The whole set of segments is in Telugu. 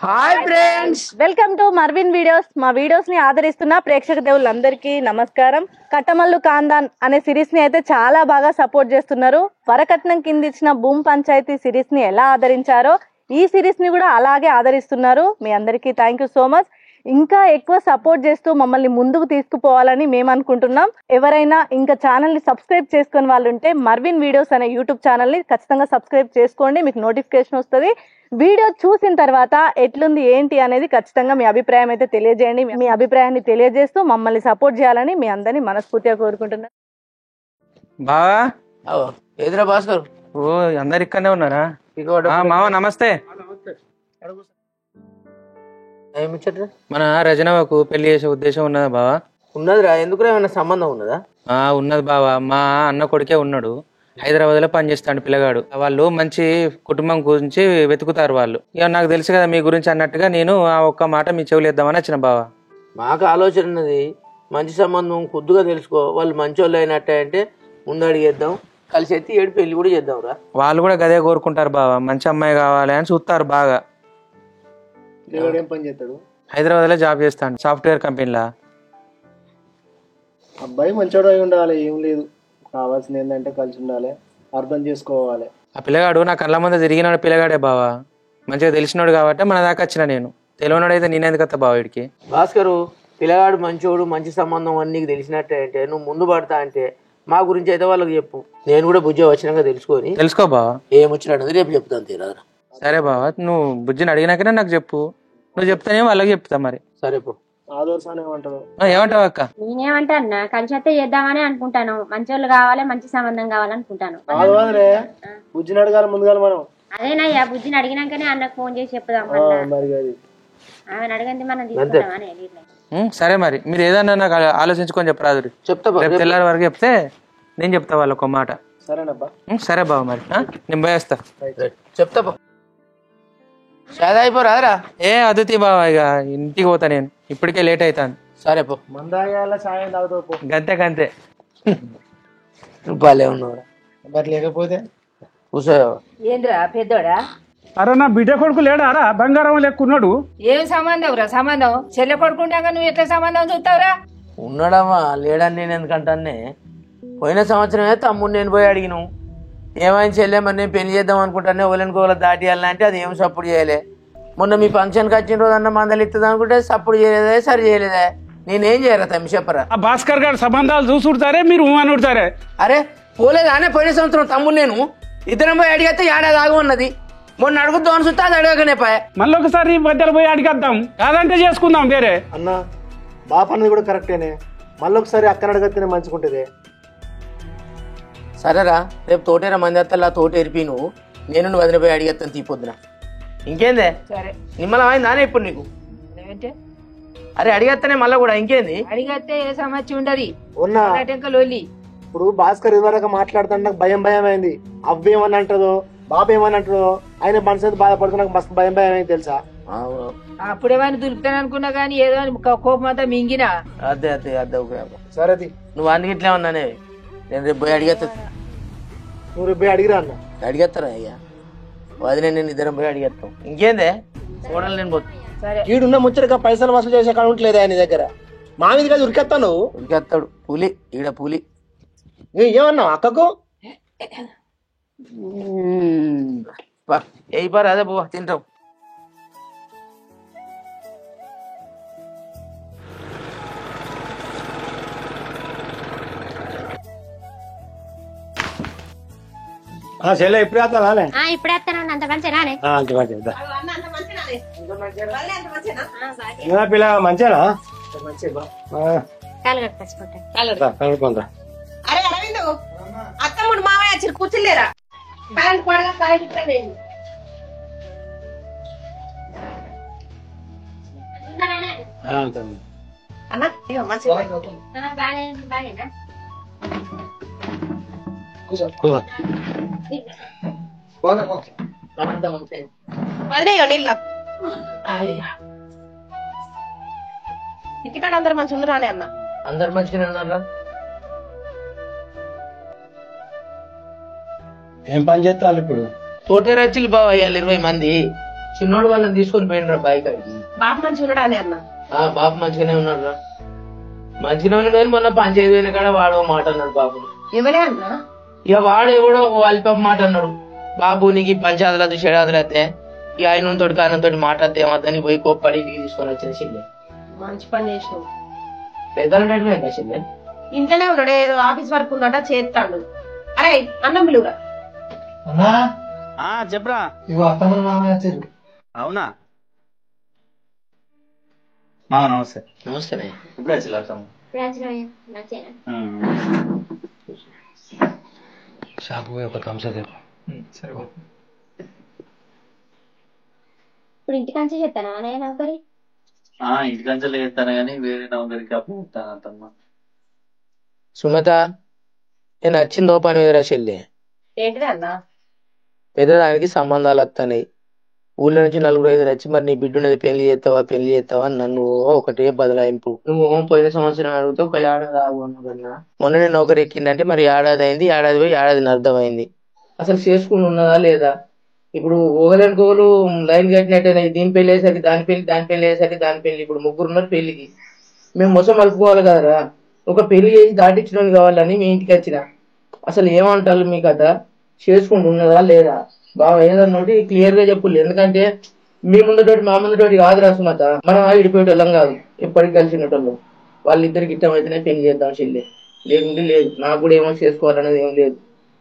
Hi friends, welcome to Marvin videos. మా వీడియోస్ ని ఆదరిస్తున్న ప్రేక్షక దేవుళ్ళందరికీ నమస్కారం. కట్టమల్లు కాందాన్ అనే సిరీస్ ని అయితే చాలా బాగా సపోర్ట్ చేస్తున్నారు. వరకట్నం కింద ఇచ్చిన భూమ్ పంచాయతీ సిరీస్ ని ఎలా ఆదరించారో ఈ సిరీస్ ని కూడా అలాగే ఆదరిస్తున్నారు. మీ అందరికీ థ్యాంక్ యూ సో మచ్. ఇంకా ఎక్కువ సపోర్ట్ చేస్తూ మమ్మల్ని ముందుకు తీసుకుపోవాలని మేము అనుకుంటున్నాం. ఎవరైనా ఇంకా ఛానల్ ని సబ్స్క్రైబ్ చేసుకుని వాళ్ళు ఉంటే మర్విన్ వీడియోస్ అనే యూట్యూబ్ ఛానల్ ని ఖచ్చితంగా సబ్స్క్రైబ్ చేసుకోండి, మీకు నోటిఫికేషన్ వస్తుంది. వీడియో చూసిన తర్వాత ఎట్లుంది ఏంటి అనేది ఖచ్చితంగా మీ అభిప్రాయం అయితే తెలియజేయండి. మీ అభిప్రాయాన్ని తెలియజేస్తూ మమ్మల్ని సపోర్ట్ చేయాలని మీ అందరినీ మనస్ఫూర్తిగా కోరుకుంటున్నాను. బావా ఎదురా భాస్కర్. ఓ అందరు ఇక్కడనే ఉన్నారా? మామ నమస్తే. మన రజనవకు పెళ్లి చేసే ఉద్దేశం ఉన్నదా బావా? ఉన్నదిరా, ఎందుకురా? ఏమైనా సంబంధం ఉన్నదా? ఉన్నది బావా. మా అన్న కొడుకే ఉన్నాడు, హైదరాబాద్ లో పనిచేస్తాడు పిల్లగాడు. వాళ్ళు మంచి కుటుంబం గురించి వెతుకుతారు వాళ్ళు. ఇక నాకు తెలుసు కదా మీ గురించి అన్నట్టుగా నేను ఆ ఒక్క మాట మీ చెవులు ఇద్దామని వచ్చిన బావా. మాకు ఆలోచన ఉన్నది, మంచి సంబంధం కొద్దిగా తెలుసుకో. వాళ్ళు మంచోళ్ళు అయినట్టే అంటే ముందు అడిగేద్దాం, కలిసి ఎత్తి ఏడు పెళ్లి కూడా చేద్దాం రా. వాళ్ళు కూడా గదే కోరుకుంటారు బావా, మంచి అమ్మాయి కావాలి అని చూస్తారు బాగా. ఏం పని చేస్తాడు? హైదరాబాద్ లో జాబ్ చేస్తాడు, సాఫ్ట్వేర్ కంపెనీలా. అబ్బాయి మంచోడు అయి ఉండాలి, ఏం లేదు. కావాల్సింది ఏంటంటే కలిసి ఉండాలి, అర్థం చేసుకోవాలి. ఆ పిల్లగాడు నా కళ్ళ ముందు తిరిగినాడు పిల్లగాడే బావా. మంచిగా తెలిసినాడు కాబట్టి మన దాకా వచ్చిన. నేను తెలియనాడు అయితే నేనెందుకు వస్తా బావ వీడికి? భాస్కరు, పిల్లగాడు మంచోడు, మంచి సంబంధం అని నీకు తెలిసినట్టే అంటే నువ్వు ముందు పడతా అంటే మా గురించి అయితే వాళ్ళకి చెప్పు. నేను కూడా బుజ్జి వచ్చినాక తెలుసుకో బావా. ఏమొచ్చినది రేపు చెప్తాను తీరా. సరే బావా, నువ్వు బుజ్జిని అడిగినాకనే నాకు చెప్పు. నువ్వు చెప్తానే వాళ్ళకి చెప్తా మరి. సరే పో. ఏమంటావు అక్క? నేనేమంటా అన్న, కలిసి అయితే చేద్దామని అనుకుంటాను. మంచోళ్ళు కావాలి, మంచి సంబంధం కావాలనుకుంటాను. బుజ్జిని అడగాలి ముందుగా మనం. అదేనయ్యా, బుజ్జిని అడిగినాకనే అన్నకు ఫోన్ చేసి చెప్పుదాం. ఆమెను అడిగింది మనం తీసుకుంటామని. సరే మరి మీరు ఏదన్నా నాకు ఆలోచించుకొని చెప్పరాదు. రేపు తెల్లారి వరకు చెప్తే నేను చెప్తా వాళ్ళకు ఒక మాట. సరేనబ్బా. సరే బావ, మరి నేను పోయేస్తా. చెప్తా అయిపోరాదరా. ఏ అదితి బావ, ఇక ఇంటికి పోతా నేను, ఇప్పటికే లేట్ అవుతాను. సరే పో. మందాయాల సాయం తాగుతావు. గంతే గంతే. రూపాయలే ఉన్నావురా మరి లేకపోతే కూర్చో. ఏంద్రా పెద్దోడా? అరే నా బిడ్డ కొడుకు లేడారా? బంగారం లెక్కున్నాడు. ఏం సంబంధం రా? సంబంధం చెల్లె కొడుకుంటాక నువ్వు ఎట్లా సంబంధం చూస్తావురా? ఉన్నాడమ్మా, లేడని నేను ఎందుకంటానే. పోయిన సంవత్సరమే తమ్ముడు నేను పోయి అడిగిను, ఏమైనా చెల్లెమని నేను పెళ్లి చేద్దాం అనుకుంటానే, ఓలనుకోవాలి దాటియాలంటే అది ఏం సపోర్ట్ చేయలే. మొన్న మీ ఫంక్షన్కి వచ్చిన రోజన్నా మందలు ఇస్తుంది అనుకుంటే సపోర్ట్ చేయలేదే, సరి చేయలేదే. నేనేం చేయరా తమ్మి చెప్పరా? ఆ భాస్కర్ గారు సంబంధాలు చూసుడతారే, మీరు అని ఉడతారే. అరే పోలేదానే, పోయిన సంవత్సరం తమ్ముడు నేను ఇద్దరం పోయి అడిగితే ఏడాది ఆగి ఉన్నది. మొన్న అడుగుద్దాం అని చూస్తే అది అడగకనే పాయ. మళ్ళీ ఒకసారి మధ్యలో పోయి అడిగేద్దాం, కాదంటే చేసుకుందాం వేరే. అన్న బాప అన్నది కూడా కరెక్టేనే, మళ్ళీ ఒకసారి అక్కడ అడగత్తేనే మంచిగుంటది. సరేరా, రేపు తోటేరా మంది అత్తల్లా తోట ఎరిపి నువ్వు, నేను వదిలి పోయి అడిగేస్తాను తీపొద్దున. ఇంకేందే? సరే నిమ్మలం అయిందానే ఇప్పుడు నీకు? అరే అడిగేస్తానే మళ్ళా కూడా, ఇంకేంది? అడిగితే ఏ సమస్య ఉండదు. ఉన్నా లొల్లి. ఇప్పుడు భాస్కర్ ఇదివరకు మాట్లాడుతుంటే నాకు భయం అయింది. అవ్వేమని అంటదో, బాబు ఏమని అంటదో, ఆయన మనసు బాధపడుతున్నా నాకు మస్తు భయం అయింది తెలుసా. అప్పుడేమైనా దులుపుతాను అనుకున్నా గానీ ఏదో కోపం అంతా మింగినా. అదే అదే అదే సరేది. నువ్వు అందుకు ఇట్లా ఉన్నానే, నేను రేపు పోయి అడిగేస్తా. నువ్వు రేపు పోయి అడిగిరా అన్న. అడిగేస్తారా అయ్యా, వదిలే నేను ఇద్దరం పోయి అడిగేస్తాం. ఇంకేందే చూడాలి నేను పోతా. ఈడున్న ముచ్చటగా పైసలు వసూలు చేసే కాడ ఉంటలేదు ఆయన దగ్గర. మా మీద కాదు ఉరికెత్తాను. ఉరికేస్తాడు పులి, ఈడ పులి. ఏమన్నావు అక్కకు? ఏ పారు అదే పో తింటాం. చెల్లె ఇప్పుడు వేస్తానే. ఇప్పుడే వస్తానండి, అంత మంచిగా రానే. పిల్ల మంచిగా కలుగుతా. అరే అరవింద్, అత్తమ్ముడు మామయ్య వచ్చి కూర్చులేరా? అన్న బాగా ఇంటికాడ అందరు మంచి ఉండరానే అన్న? అందరు మంచిగా ఉన్నారా? ఏం పని చేస్తారు ఇప్పుడు? తోటేరచ్చులు బావ 20 మంది చిన్నోడు వాళ్ళని తీసుకొని పోయినరా బైక్ అడిగి. బాబు మంచిగా ఉన్నాడా అని అన్న? బాబు మంచిగానే ఉన్నాడు రా. మంచిగానే ఉన్నాడు కానీ మొన్న పంచాయతీ పోయిన కాడ వాడు ఓ మాట అన్నాడు బాబు. ఎవరే అన్నా? ఇక వాడు ఎవడో అల్ప మాట అన్నాడు. బాబు నీకు పంచాయతీలు చెడాదులు అయితే ఇక ఆయనతో కానంతో మాట్లాడితే ఏమద్దని పోయి కోప్పడి ఇంటికి తీసుకొని వచ్చిన చెల్లె. మంచి పని చేసినావు. పెద్దలు కదా చెల్లె. ఇంట్లోనే ఉన్నాడు, ఏదో ఆఫీస్ వర్క్ ఉందట చేస్తాడు. అరే అన్నం పిలువురా. చెప్పరా. ఇగో అత్తమ్మ మామయ్య వచ్చారు. అవునా మామ నమస్తే. నమస్తే. ఇప్పుడు వచ్చి షాపు పోయి ఒక థమ్స్ అప్ సరే. ఇప్పుడు ఇంటికాంచి చేస్తానా నౌకరి? ఇంటికంచెలు చేస్తాను కానీ వేరే నౌకరికి అప్పుడు చెప్తాను అత్తమ్మ. సుమత నేను వచ్చిందో పని మీద రా చెల్లి. ఏంటిది అన్న? పెద్దదానికి సంబంధాలు వస్తున్నాయి. ఊళ్ళో నుంచి 4-5 వచ్చి మరి నీ బిడ్డనేది పెళ్లి చేస్తావా అని నన్ను ఒకటే బదలాయింపు. నువ్వు పోయిన సంవత్సరం అడిగితే ఒక ఏడాది ఆగున్నావు కన్నా. మొన్న నేను నౌకరి ఎక్కిందంటే మరి ఏడాది అయింది. ఏడాది పోయి ఏడాది అర్థమైంది. అసలు చేసుకుని ఉన్నదా లేదా? ఇప్పుడు ఒకరికొకరు లైన్ కట్టినట్టే దీని పెళ్లి అయ్యేసరికి దాని పెళ్లి అయ్యేసరికి దాని పెళ్లి. ఇప్పుడు 3 ఉన్నారు పెళ్లికి. మేము మొత్తం కలుపుకోవాలి కదరా. ఒక పెళ్లి చేసి దాటించడం కావాలని మీ ఇంటికి వచ్చిన. అసలు ఏమంటారు మీ కథ? చేసుకుంటూ ఉన్నదా లేదా? బాగా ఏదన్నోటి క్లియర్ గా చెప్పు. ఎందుకంటే మీ ముందటోటి మా ముందటోటి కాదురా సుమత. మనం విడిపోయేటోళ్ళం కాదు, ఎప్పటికి కలిసినటోళ్ళం. వాళ్ళిద్దరికి ఇష్టమైతేనే పెళ్లి చేద్దాం చెల్లి, లేకుంటే లేదు. నాకు కూడా ఏమో చేసుకోవాలనేది ఏం లేదు.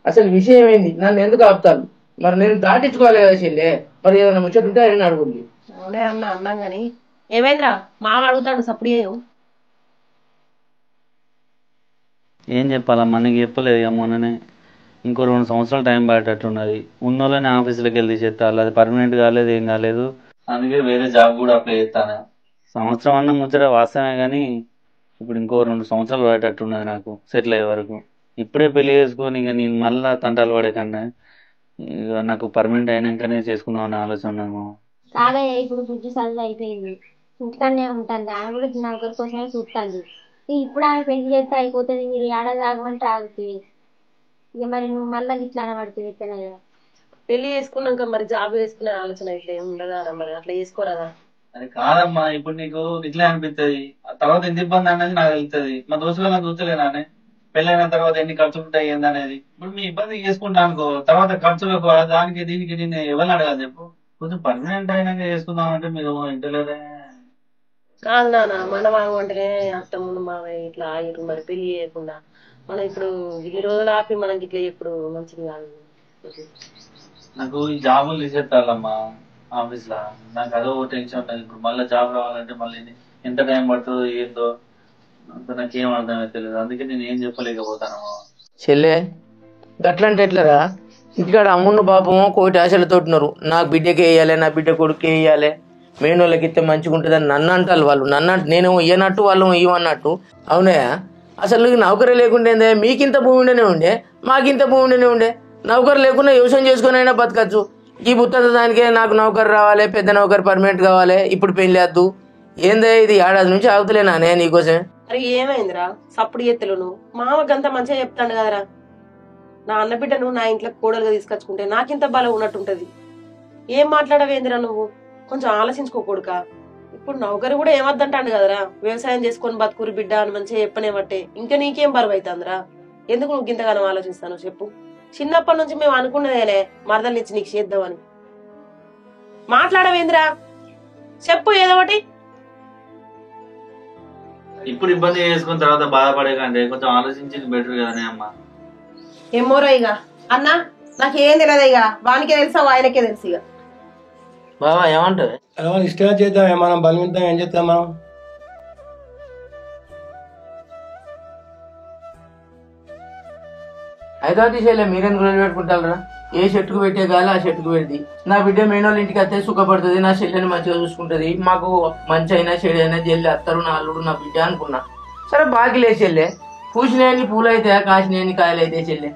అసలు విషయం ఏంది? నన్ను ఎందుకు ఆపుతాను? మరి నేను దాటించుకోవాలి కదా చెల్లి. మరి ఏదైనా ముచ్చట ఉంటే ఆయన అడుగుంది. అవునే అన్న అన్నాం గాని ఏమైందిరా? మామ అడుగుతాడు సప్పుడు. ఏం చెప్పాలమ్మా, నీకు చెప్పలేదు ఇక మొన్ననే. ఇంకో 2 సంవత్సరాలు టైం పడేటట్టున్నది. ఉన్నోళ్ళని ఆఫీసులోకి వెళ్ళి చేస్తాను, అది పర్మనెంట్ కాలేదు, ఏం కాలేదు. అందుకే వేరే జాబ్ కూడా అప్లై చేస్తాను. సంవత్సరం అన్న ముచ్చట వాస్తవమే కానీ ఇప్పుడు ఇంకో 2 సంవత్సరాలు పడేటట్టున్నది నాకు సెటిల్ అయ్యే వరకు. ఇప్పుడే పెళ్లి చేసుకొని ఇక నేను మళ్ళా తంటాలు పడే కన్నా ఇక నాకు పర్మనెంట్ అయినాకనే చేసుకుందాం అనే ఆలోచన ఉన్నాము. కాగా ఇప్పుడు బుజ్జి చదువు అయిపోయింది, ఇంటికనే ఉంటుంది. ఆమె కూడా నౌకరి కోసమే చూస్తుంది. ఇప్పుడు ఆమె పెళ్లి చేస్తే అయిపోతుంది, మీరు ఏడాది ఆగమంటే ఆగుతుంది. ఇక మరి నువ్వు మళ్ళీ ఇట్లా అనబడుతుంది. పెళ్లి చేసుకున్నాక మరి జాబ్ చేసుకునే ఆలోచన అయితే ఉండదా? మరి అట్లా చేసుకోరాదా? అది కాదమ్మా, ఇప్పుడు నీకు ఇట్లా అనిపిస్తుంది, తర్వాత ఎంత ఇబ్బంది అనేది నాకు వెళ్తుంది. మా దోస్తులు నాకు చూస్తలేనానే పెళ్ళైన తర్వాత ఎన్ని ఖర్చులు ఉంటాయి ఏందనేది. ఇప్పుడు మీ ఇబ్బంది చేసుకుంటా అనుకో, తర్వాత ఖర్చులకు దానికి దీనికి నేను ఎవరిని అడగాలి చెప్పు. కొంచెం పర్మనెంట్ అయినాక చేసుకుందాం అంటే మీరు ఇంటలేదే. కాదు నాన్న, మన మామ అంటేనే అత్త ముందు మామ ఇట్లా ఆగిరు. మరి పెళ్లి చేయకుండా మనం ఇప్పుడు ఈ రోజులు ఆపి మనకి ఇట్లా ఎప్పుడు మంచిది కాదు. నాకు ఈ జాబులు తీసేస్తారమ్మా ఆఫీస్ లా, నాకు అదో టెన్షన్ ఉంటుంది. ఇప్పుడు మళ్ళీ జాబ్ రావాలంటే మళ్ళీ ఎంత టైం పడుతుందో ఏందో నాకేం అర్థమైతే తెలియదు. అందుకే నేను ఏం చెప్పలేకపోతాను. చెల్లె గట్లంటే ఎట్లరా? ఇంటికాడ అమ్మున్న పాపమో కోటి ఆశలతో ఉన్నారు. నాకు బిడ్డకి వేయాలి, నా బిడ్డ కొడుకు వేయాలి, మేనోళ్ళకి ఇస్తే మంచిగా ఉంటుందని నన్ను అంటారు వాళ్ళు. నన్ను నేనేమో ఇయ్యనట్టు వాళ్ళు ఇవ్వన్నట్టు. అవునయా? అసలు నౌకరీ లేకుంటే మీకింత భూమి ఉండనే ఉండే, మాకింత భూమి ఉండనే ఉండే. నౌకరు లేకుండా వ్యవసాయం చేసుకుని అయినా బతకచ్చు. ఈ బుత్త దానికే నాకు నౌకరు రావాలి, పెద్ద నౌకరు పర్మనెంట్ కావాలి, ఇప్పుడు పెళ్లి వద్దు. ఏందే ఇది ఏడాది నుంచి ఆగుతలేనా నే నీకోసమే? అరే ఏమైందిరా సప్పుడు ఎత్తులు? నువ్వు మామకంతా మంచిగా చెప్తాడు కదరా. నా అన్న బిడ్డను నా ఇంట్లోకి కోడలుగా తీసుకొచ్చుకుంటే నాకింత బలం ఉన్నట్టుంటది. ఏం మాట్లాడవేందిరా నువ్వు? కొంచెం ఆలోచించుకోకూడక. ఇప్పుడు నౌకరు కూడా ఏమద్దంటాడు కదరా. వ్యవసాయం చేసుకొని బతుకురు బిడ్డ అని మంచిగా చెప్పనేమట్టే. ఇంకా నీకేం బరువు అవుతుందిరా? ఎందుకు నువ్వు ఇంతగానో ఆలోచిస్తాను చెప్పు? చిన్నప్పటి నుంచి మేము అనుకున్నదేలే మరదలు నుంచి నీకు చేద్దామని. మాట్లాడవేందిరా? చెప్పు ఏదో ఒకటి. ఇప్పుడు ఇబ్బంది చేసుకున్న తర్వాత బాధపడే కంటే కొంచెం ఆలోచించింది బెటర్ కదనే అమ్మా. ఏమోరా ఇక అన్న నాకేం తెలియదు. ఇక వానికే తెలుసా ఆయనకే తెలుసు. ఇక బాబా ఏమంటావు? ఇష్టంగా చేద్దాం, మనం బలవంతం ఏం చేస్తాం మనం? అయితే తీసేలే, మీరేం గురించి పెట్టుకుంటారా? ఏ చెట్టుకు పెట్టే గాలి ఆ చెట్టుకు పెడితే నా బిడ్డ మేనోళ్ళ ఇంటికి వస్తే సుఖపడుతుంది, నా చెల్లెని మంచిగా చూసుకుంటది, మాకు మంచి అయినా చెడు అయినా జల్లి అత్తరు నా అల్లుడు నా బిడ్డ అనుకున్నా. సరే బాగిలే చెల్లె, పూసినేని పూలు అయితే కాసినేని కాయలు అయితే చెల్లె.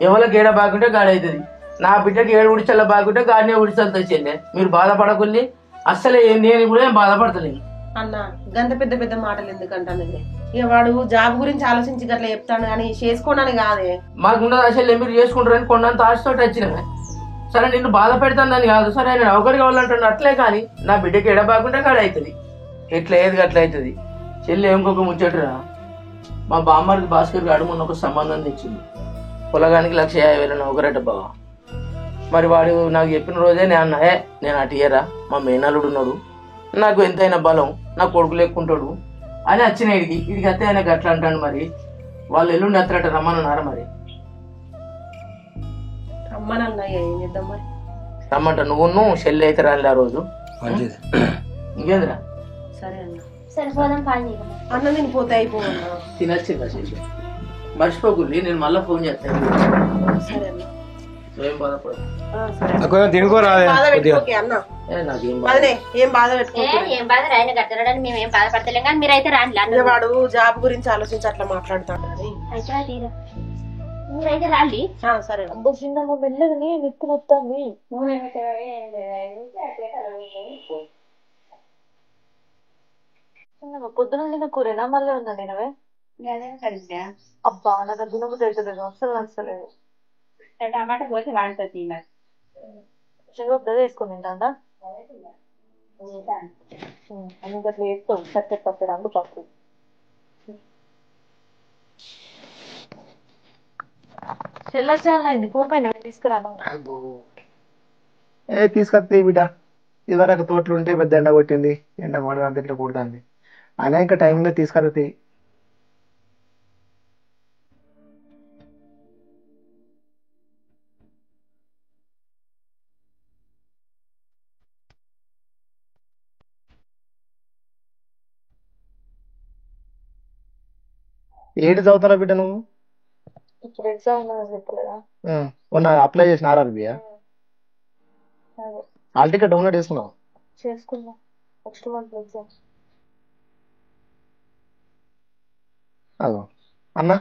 ఎవరికి ఏడ బాగుంటే గాడవుతుంది. నా బిడ్డకి ఏడు ఉడిచల్ల బాగుంటే గాడినే ఉడిచల్తుంది చెల్లె. మీరు బాధపడకుల్లి. అస్సలే నేను కూడా ఏం బాధపడతలేను. అన్న గంత పెద్ద పెద్ద మాటలు ఎందుకంటాను? ఇక వాడు జాబ్ గురించి ఆలోచించి అట్లా చెప్తాను కానీ చేసుకోనని కాదే. మాకుండదు అసలు మీరు చేసుకుంటారని కొండంత ఆశతోటి వచ్చినవే. సరే నిన్ను బాధ పెడతానని కాదు, సరే నేను ఒకరికి కావాలంటున్నా అట్లే, కానీ నా బిడ్డకి ఎడబాకుంటే కాడ అవుతుంది, ఎట్లా ఏది అట్లా అవుతుంది. చెల్లి ఇంకొక ముచ్చటరా, మా బామ్మడికి భాస్కర్ గారు మొన్న ఒక సంబంధం తెచ్చింది, పొలగానికి 150,000 నౌకరట బావ. మరి వాడు నాకు చెప్పిన రోజే నేను అటు ఇయరా, మా మేనల్లుడు ఉన్నాడు, నాకు ఎంతైనా బలం, నా కొడుకు లెక్కుంటాడు అని వచ్చిన ఇడికి అత్తే ఆయనకు అట్లా అంటాడు. మరి వాళ్ళు ఎల్లుండి అత్తరట రమ్మన్నారా? మరి రమ్మంట, నువ్వు చెల్లి అయితే రాలి ఆ రోజు. ఇంకేందిరా? సరే అన్న, సరే పోదాం పని అన్న నేను పోతే అయిపోవన్నా. తినచ్చు మర్చిపోకుండి, నేను మళ్ళీ ఫోన్ చేస్తాను. సరే అన్న, ఏం బాధపడదు. తినుకోరాదే బాధ పెట్టుకోకే అన్న, నాకేం బాధనే ఏం బాధ పెట్టుకోకే. ఏం బాధ ఆయన కట్టడానికి మేము ఏం బాధపడతలేం, కానీ మీరైతే రాండి. వాడు జాబ్ గురించి ఆలోచించి అట్లా మాట్లాడతాడు అని. మీరైతే రాండి. సరే వెళ్ళదని నిప్పులు వస్తుంది. పొద్దున తిన్న కూరేనా మళ్ళీ ఉందా నేనవే? అబ్బా నాకు దినబుద్ధి అవుతుంది, అసలు నచ్చలేదు. టమాటా పోసి వాడుతుంది శనగపప్పు వేసుకొని తింటా అందుకు అట్లా వేసుకో, చక్కటి పప్పు రంగు పప్పు. చెల్లొచ్చాలండి పోపైన తీసుకురాను. తీసుకొస్తే బిడ్డ, ఇదివరకు తోటలు ఉంటే పెద్ద ఎండ కొట్టింది, ఎండ కొడదంటే ఇట్లా కొడుతుంది, అయినా ఇంకా టైంలో తీసుకొస్తాయి. ఏడు చదువుతారా బిడ్డ నువ్వు? ఇప్పుడు ఎగ్జామ్ చెప్పలేదా? మొన్న అప్లై చేసిన ఆర్ఆర్బియా? హాల్ టికెట్ డౌన్లోడ్ చేసుకున్నావు? చేసుకున్నా, నెక్స్ట్ మంత్ ఎగ్జామ్. అదో అన్న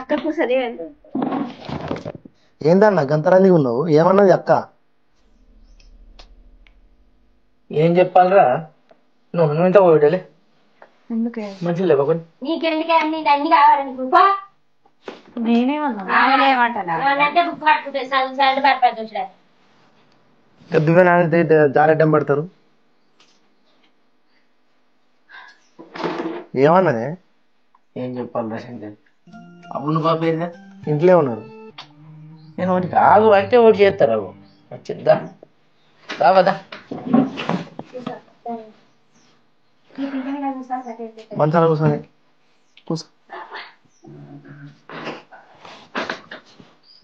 అక్కకు సరే ఏందన్న గంతరాంది ఉన్నావు? ఏమన్నది అక్క? ఏం చెప్పాలరా, నువ్వు ఇంత పోయలే ఎందుకే మంచి లేవా కొన్ని నీకెందుకే అన్ని అన్ని కావాలని నేనేమన్నా అంటే బుక్ పట్టుకుంటే చదువు పడిపోతుంది. పెద్దగా జారెడ్డం పడతారు. ఏమన్నదే? ఏం చెప్పాలరా శంకర్? అప్పుడు నువ్వు పాపేదా ఇంట్లో ఉన్నారు. నేను ఒకటి కాదు అంటే ఒకటి చేస్తారా? వచ్చిద్దా రావదా? మంచాల కూర్చొని కూర్చో.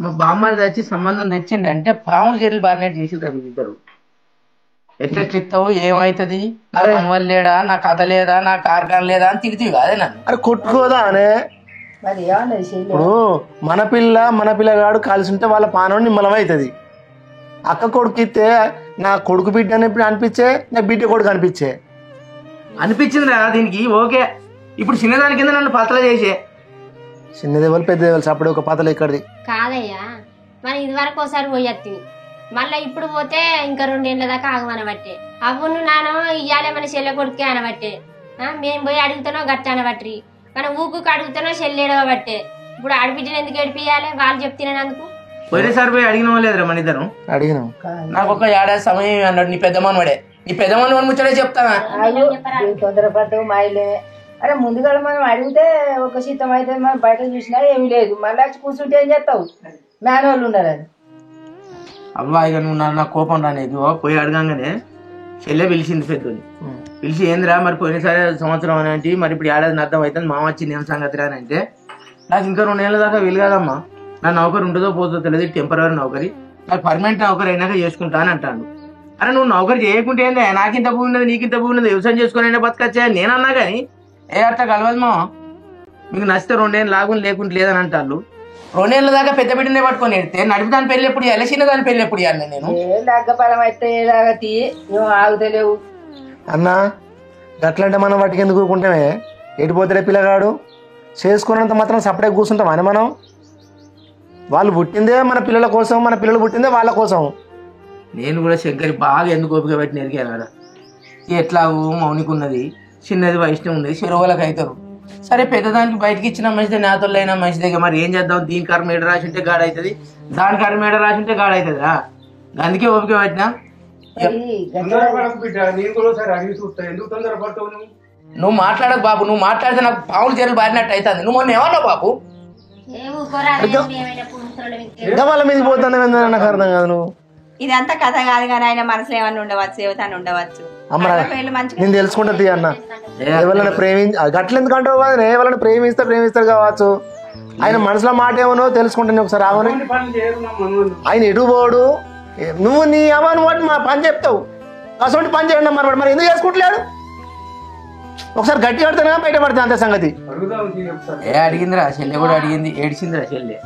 మా బామ్మ తెచ్చి సంబంధం తెచ్చిండి అంటే పాములు చర్యలు బాగానే చేసి ఇద్దరు ఎట్లా చెప్తావు, ఏమవుతుంది, నాకు అమ్మలు లేడా, నా కథ లేదా, నా కార్ఖాన లేదా అని తిరిగి కాదే నన్ను. అరే కొట్టుకోదా అనే, ఇప్పుడు మన పిల్లగాడు కలిసి ఉంటే వాళ్ళ పానం నిమ్మలం అవుతుంది. అక్క కొడుకు ఇస్తే నా కొడుకు బిడ్డ అని అనిపించే, నా బిడ్డ కొడుకు అనిపించిందిరా దీనికి. ఓకే, ఇప్పుడు చిన్నదాని కింద నన్ను పతల చేసే. చిన్న దేవాలు పెద్ద దేవాల్సి అప్పుడు ఒక పతలు ఇక్కడిది కాదయ్యా, మనం ఇది వరకు ఒకసారి పోయత్తివి, మళ్ళీ ఇప్పుడు పోతే ఇంకా 2 ఏళ్ళ దాకా ఆగమనబట్టే. అవ్వును నానో ఇయ్యాలే మన చెల్లె కొడుకే అనబట్టే. మేము పోయి అడుగుతానో గట్ట అనబట్టి, మనం ఊకుకు అడుగుతానో చెల్లెడో బట్టే. ఇప్పుడు ఆడబిడ్డను ఎందుకు ఏడిపియాలి? వాళ్ళు చెప్తున్నానందుకు పోయినసారి పోయి అడిగిన వాళ్ళేదురా మన ఇద్దరు? అడిగినాం. నాకు ఒక ఏడాది సమయం అన్నాడు నీ పెద్దమ్మనవాడే. నీ పెద్దమ్మని ముచ్చడే చెప్తావా? తొందరపడ్డావు మాయలే. అరే ముందుగా మనం అడిగితే ఒక శీతం అయితే మనం బయట చూసినా ఏమీ లేదు, మళ్ళీ వచ్చి కూర్చుంటే ఏం చేస్తావు? మేనోళ్ళు ఉన్నారని. అవ్వా ఇక నువ్వు నా కోపం రానేది. పోయి అడగానే చెల్లె పిలిచింది పెద్దోని, పిలిచి ఏందిరా మరి పోయినసారి సంవత్సరం అని అంటే, మరి ఇప్పుడు ఏడాది అర్థం అవుతుంది, మామ వచ్చింది ఏం సంగతి రానంటే, నాకు ఇంకా 2 ఏళ్ళ దాకా వీలు కాదమ్మా, నా నౌకరి ఉంటుందో పోతుందో తెలియదు, టెంపరీ నౌకరి, నాకు పర్మనెంట్ నౌకరి అయినాక చేసుకుంటా అని అంటాను. అరే నువ్వు నౌకరి చేయకుంటే ఏందా, నాకింత భూమి ఉన్నది నీకింత భూమి ఉన్నది, వ్యవసాయం చేసుకుని అయినా బతకచ్చా నేనన్నా. కానీ అట్లా కలవదు మా, మీకు నచ్చితే 2 ఏళ్ళు లాగుని లేకుంటే లేదని అంటారు. 2 ఏళ్ళ దాకా పెద్ద బిడ్డనే పట్టుకొని ఎడితే నడిపి దాని పెళ్ళి ఎప్పుడు ఇవ్వాలి, చిన్న దాని పెళ్ళి ఎప్పుడు ఇవ్వాలి? నేను దగ్గపలం అయితే ఏదాగతి నువ్వు ఆగుతలేవు అన్నా. గట్లంటే మనం వాటికి ఎందుకు ఊరుకుంటామే? ఎడిపోతాడే పిల్లగాడు, చేసుకున్నంత మాత్రం సపరేట్ కూర్చుంటాం అని మనం. వాళ్ళు పుట్టిందే మన పిల్లల కోసం, మన పిల్లలు పుట్టిందే వాళ్ళ కోసం. నేను కూడా శంకరి బాగా ఎందుకు ఓపిక పెట్టి నెరిగాను కదా. ఎట్లా మౌనికి ఉన్నది, చిన్నది వైష్ణవి ఉంది, చెరువులకు అవుతారు. సరే పెద్దదానికి బయటకి ఇచ్చిన మంచిదే, నాతో అయినా మంచిదే. మరి ఏం చేద్దాం, దీని కర్మ ఏడ రాసి ఉంటే గాడ అవుతుంది, దాని కర్మ ఏడ రాసి ఉంటే గాడ అవుతుంది రా. అందుకే ఓపిక పట్టినా. నువ్వు మాట్లాడకు బాబు, నువ్వు మాట్లాడితే నాకు పావులు చీరలు బారినట్టు అవుతుంది. నువ్వు మొన్న ఏమన్నావు బాబు? వాళ్ళ మీదకి పోతానే నాకు అర్థం కాదు. నువ్వు ఇదంతా కథ కాదు కానీ ఆయన మనసులో ఏమన్నా ఉండవచ్చు, ఏవతాన్ని ఉండవచ్చు. నేను తెలుసుకుంటా అన్న, ఎవరైనా గట్లెందుకు అంటావు కదా, ఎవరైనా ప్రేమిస్తారు కావచ్చు. ఆయన మనసులో మాట ఏమనో తెలుసుకుంటాను ఒకసారి. ఆవని ఆయన ఎటు పోడు, నువ్వు నీ అవ్వని వాటి మా పని చెప్తావు. అసలు పని చేయండి మరి ఎందుకు చేసుకుంటలేడు? ఒకసారి గట్టి పడితేనే బయట పడతా అంతే సంగతి. అడిగిందిరా చెల్లె కూడా అడిగింది, ఏడ్చిందిరా చెల్లె.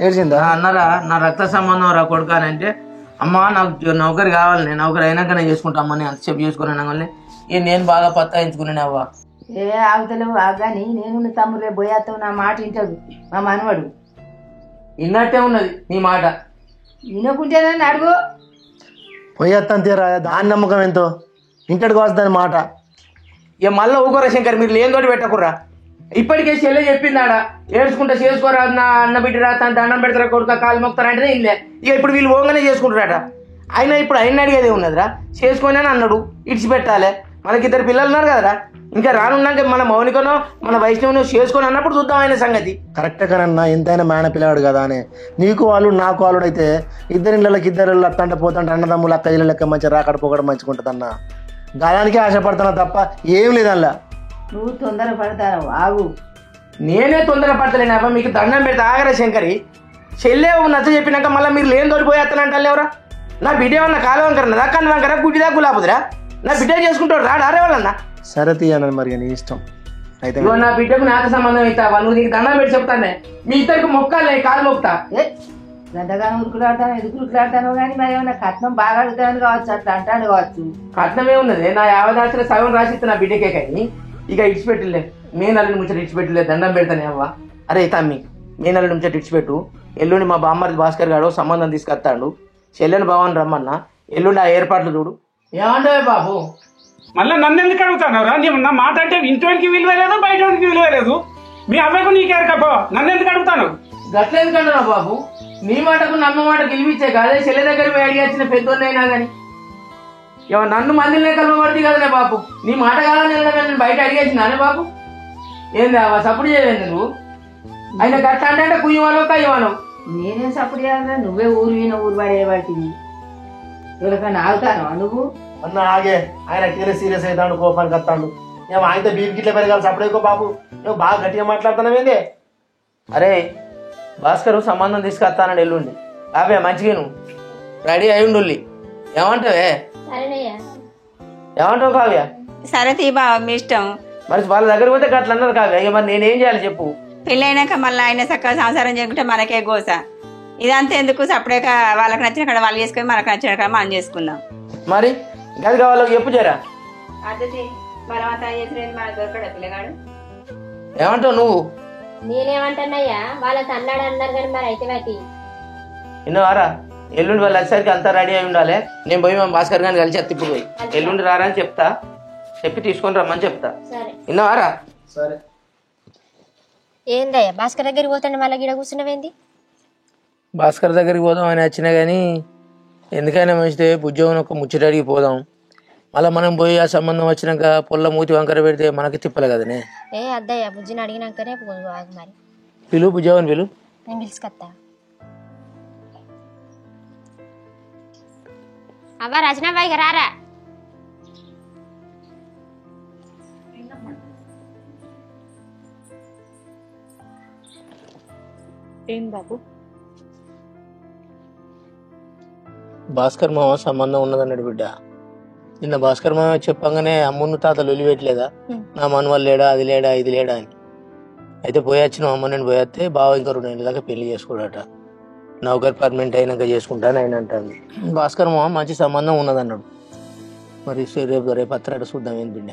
ఏడ్చిందా? అన్నారా నా రక్త సంబంధం రా కొడుకు అని అంటే, అమ్మ నాకు నౌకరి కావాలి, నేను నౌకరి అయినాక నేను చేసుకుంటా అమ్మ, నేను అంతసేపు చేసుకున్నాను. నేను బాగా పత్తాయించుకున్నాను అవ్వ. ఆగుతలేవు ఆగాని నేను తమ్ముడు రేపు పోయేస్తావు, నా మాట వింటాడు మా మనవాడు. విన్నట్టే ఉన్నది నీ మాట. వినకుంటేనని అడుగు. పోయేస్తాను తీరా, దాని నమ్మకం ఎంతో ఇంటడికి వస్తుంది దాని మాట. ఇక మళ్ళీ ఊకోరా శంకర్, మీరు లేని తోటి పెట్టకుర్రా. ఇప్పటికే చెల్లె చెప్పిందాడా, ఏడ్చుకుంటా చేసుకోరా నా అన్న బిడ్డరా, తన దండం పెడతారా కొడుక కాలు మొక్తారంటే ఇల్లే. ఇక ఇప్పుడు వీళ్ళు ఓంగానే చేసుకుంటారట. అయినా ఇప్పుడు ఆయన అడిగేది ఉన్నదిరా, చేసుకొని అని అన్నాడు, ఇడిచిపెట్టాలి. మనకిద్దరు పిల్లలు ఉన్నారు కదరా, ఇంకా రానున్నాక మన మౌనికనో మన వైష్ణవునో చేసుకొని అన్నప్పుడు చూద్దాం ఆయన సంగతి. కరెక్టే కదన్నా, ఎంతైనా మేన పిల్లవాడు కదా అని. నీకు వాళ్ళు నాకు వాళ్ళు అయితే ఇద్దరు ఇళ్ళకి ఇద్దరు అత్తంట పోతుంటే అన్నదమ్ములు అక్క ఇళ్ళ లెక్క మంచిగా రాకడ పోకడం మంచిగా ఉంటుంది అన్న. గాయానికే ఆశపడుతున్నా తప్ప ఏం లేదల్లా. నువ్వు తొందర పడతావు, ఆగు. నేనే తొందర పడతలేను అబ్బా, మీకు దండం పెడితే ఆగరా శంకరి. చెల్లె నచ్చ చెప్పినాక మళ్ళీ మీరు లేని తోటి పోయేస్తానంటారు ఎవరా? నా బిడ్డ ఏమన్నా కాలు వంకరన్నదా, కన్ను వంకర, గుడ్డిదా గులాపుదిరా? నా బిడ్డ చేసుకుంటాడు రాడు ఆరేవాళ్ళన్నా. సరే తీయను మరి నీ ఇష్టం అయితే. నా బిడ్డకు నాకు సంబంధం అవుతావా? నువ్వు నీకు దండం పెట్టి చెప్తానే, మీ ఇద్దరికి మొక్కాలే, కాలు మొక్తా. గంటగానే ఉరుకులాడతాను, ఎందుకు ఉరుకులాడతాను కానీ మరి ఏమన్నా కట్నం బాగా అడుగుతాను కావచ్చు, అట్లా అంటాడు కావచ్చు. కట్నమే ఉన్నది, నా 50 రాత్రి సగం రాసిస్తే నా బిడ్డకే. కానీ ఇక ఇడిచిపెట్టులే, మే నల్లుని ముచ్చట ఇడిచిపెట్టులే, దండం పెడతానే అవ్వ. అరే తమ్మి, మే నల్లుని ముచ్చట ఇడిచిపెట్టు. ఎల్లుండి మా బామ్మది భాస్కర్ గాడు సంబంధం తీసుకొస్తాడు, చెల్లెని బావని రమ్మన్నా. ఎల్లుండి ఆ ఏర్పాట్లు చూడు. ఏమంటావే బాబు? మళ్ళీ నన్ను ఎందుకు అడుగుతాను రా? నా మాట అంటే ఇంటికి విలువ లేదు, బయట విలువ లేదు. మీ అవ్వకు నీకేరకపో, నన్ను ఎందుకు అడుగుతాను? గట్ల ఎందుకంటున్నా బాబు? నీ మాటకు నమ్మ మాట గెలిపించే కాదే, చెల్లె దగ్గర పోయి అడిగేసిన పెద్దోన్నైనా కానీ నన్ను మందిలనే కలవబడితే కదనే బాబు. నీ మాట కాదని నేను బయట అడిగేసినానే బాబు. ఏంది అవ్వ సపోర్ట్ చేయలేదు నువ్వు? ఆయన గట్ల అంటే కుయ్యవానో కయ్యవానో. నేనేం సపోర్ట్ చేయాలా? నువ్వే ఊరు విన ఊరు పడేవాటివి. ఎవరికైనా ఆగుతాను నువ్వు? అన్న ఆగే, ఆయన తీరే సీరియస్ అవుతాడు, కోపానికి వస్తాడు. ఏమో ఆయనతో బీపీ గిట్ల పెరగాలి సపరేకో బాబు. ఏమో బాగా గట్టిగా మాట్లాడుతున్నావేందే? అరే భాస్కర్ సంబంధం తీసుకొస్తానని ఎల్లుండి. కావ్య మంచిగా నువ్వు రెడీ అయి ఉండు. ఏమంటావే? ఏమంటావు కావ్య? సరే తీ బావ, మీ ఇష్టం. మరి వాళ్ళ దగ్గర పోతే అట్లా అన్నారు కావ్య. ఇక మరి నేనేం చేయాలి చెప్పు? పెళ్ళైనాక మళ్ళీ ఆయన చక్కగా సంసారం చేసుకుంటే మనకే గోస. ఇదంతా ఎందుకు? సపరేక వాళ్ళకి నచ్చిన కాడ వాళ్ళు చేసుకొని మనకు నచ్చిన కాడ మనం చేసుకుందాం. మరి గది కావాలో చెప్పు చేరా. ఏమంటావు నువ్వు? నేనేమంటానయ్యా, వాళ్ళ తన్నాడు అన్నారు కానీ మరి అయితే వాటి విన్నావారా? ఎల్లుండి వాళ్ళు వచ్చేసరికి అంతా రెడీ అయి ఉండాలి. నేను పోయి మా భాస్కర్ గారిని కలిసి ఇప్పుడు పోయి ఎల్లుండి రారా అని చెప్తా, చెప్పి తీసుకొని రమ్మని చెప్తా. విన్నావారా? సరే. ఏందయ్యా భాస్కర్ దగ్గరికి పోతాండి, మళ్ళీ గిడ కూర్చున్నావేంది? భాస్కర్ దగ్గరికి పోదాం అని వచ్చినా కానీ ఎందుకైనా మంచిదే, ఉద్యోగం ఒక ముచ్చటడికి పోదాం. మళ్ళీ మనం పోయి ఆ సంబంధం వచ్చినాక పొల్ల మూతి వంకర పెడితే మనకి తిప్పలే కదనే. అద్దయ్యా బుజ్జిని అడిగినాకనే మరి పిలు ఉద్యోగం పిలు, నేను పిలుచుకొస్తా. అవ్వ రచనాబాయి రారా. ఏం బాబు? భాస్కర్ మామ సంబంధం ఉన్నదన్నాడు బిడ్డ. నిన్న భాస్కర్ మామ చెప్పంగానే అమ్మును తాతలు వదిలిపెట్టలేదా, నా మనవాళ్ళు లేడా, అది లేడా, ఇది లేడా అని. అయితే పోయొచ్చిన అమ్మ నేను పోయేస్తే బావ ఇంకా 2 నెలల దాకా పెళ్లి చేసుకోడట. నౌకర్ పర్మనెంట్ అయినాక చేసుకుంటాను ఆయన అంటుంది. భాస్కర్ మామ మంచి సంబంధం ఉన్నదన్నాడు. మరి రేపు అత్తరాట చూద్దాం ఏంది బిడ్డ.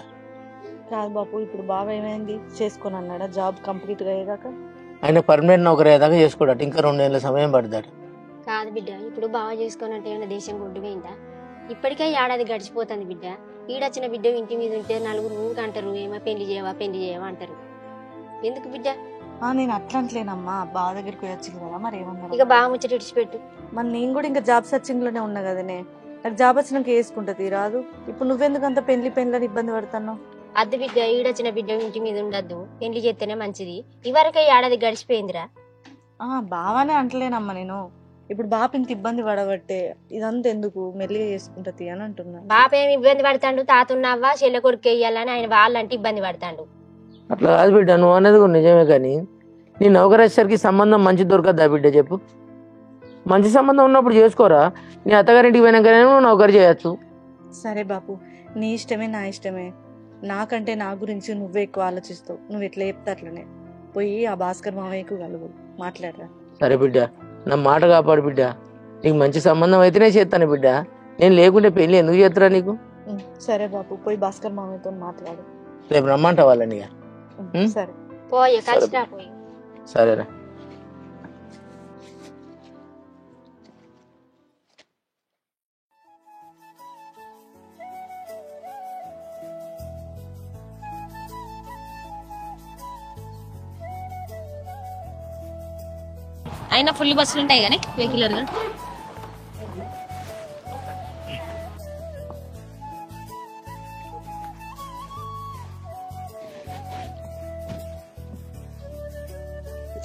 కాదు బాబు, ఇప్పుడు బాగా ఏమైంది? చేసుకొని అన్నాడా జాబ్ కంప్లీట్ గా అయ్యేదాకా? ఆయన పర్మనెంట్ నౌకర్ అయ్యేదాకా చేసుకోడట, ఇంకా 2 నెలల సమయం పడతాడు. కాదు బిడ్డ, ఇప్పుడు బాగా చేసుకోనంటే ఏమైనా దేశం గుడ్డుగా అయిందా? ఇప్పటికే ఏడాది గడిచిపోతుంది బిడ్డ. ఈడొచ్చిన బిడ్డ ఇంటి మీద ఉంటే నలుగురు ఊరికి అంటారు, ఏమో పెళ్లి చేయవా అంటారు. ఎందుకు బిడ్డ? నేను అట్లా అంటలేనమ్మా, బావ దగ్గరికి వచ్చింది కదా, మరి ఏమన్నా ఇక బాగా ముచ్చట ఇడిచిపెట్టు. మరి నేను కూడా ఇంకా జాబ్ సర్చింగ్ లోనే ఉన్నా కదనే. నాకు జాబ్ వచ్చినాక వేసుకుంటది రాదు. ఇప్పుడు నువ్వెందుకు అంత పెళ్లిని ఇబ్బంది పడుతున్నావు? అద్దు బిడ్డ, ఈడొచ్చిన బిడ్డ ఇంటి మీద ఉండద్దు, పెళ్లి చేస్తేనే మంచిది. ఇవరకే ఏడాది గడిచిపోయిందిరా. బావానే అంటలేనమ్మా నేను. ఇప్పుడు బాప ఇంత ఇబ్బంది పడబట్టే ఇదంతా ఎందుకు, మెల్లిగా చేసుకుంటది అని అంటున్నా. బాప ఏమి ఇబ్బంది పడతాడు, తాతున్నవ్వా చెల్లె కొడుకు వేయాలని ఆయన వాళ్ళంటే ఇబ్బంది పడతాడు. అట్లా కాదు బిడ్డ, నువ్వు అనేది కూడా నిజమే, కానీ నీ నౌకరేసరికి సంబంధం మంచి దొరకద్దా బిడ్డ చెప్పు? మంచి సంబంధం ఉన్నప్పుడు చేసుకోరా. నీ అత్తగారింటికి పోయినాకనే నువ్వు నౌకరి చేయొచ్చు. సరే బాపు, నీ ఇష్టమే నా ఇష్టమే. నాకంటే నా గురించి నువ్వే ఎక్కువ ఆలోచిస్తావు. నువ్వు ఎట్లా చెప్తా అట్లనే పోయి ఆ భాస్కర్ మావయ్యకు కలుగు, మాట్లాడరా. సరే బిడ్డ, నా మాట కాపాడు బిడ్డ. నీకు మంచి సంబంధం అయితేనే చేస్తాను బిడ్డ, నేను లేకుంటే పెళ్లి ఎందుకు చేస్తారా నీకు? సరే బాపు, పోయి భాస్కర్ మావయ్యతో మాట్లాడు. రేపు రమ్మంటా వాళ్ళని. సరే పోయి కలిసిరా పోయి. సరేరా. అయినా ఫుల్ బస్సులు ఉంటాయి కానీ రెగ్యులర్ గా.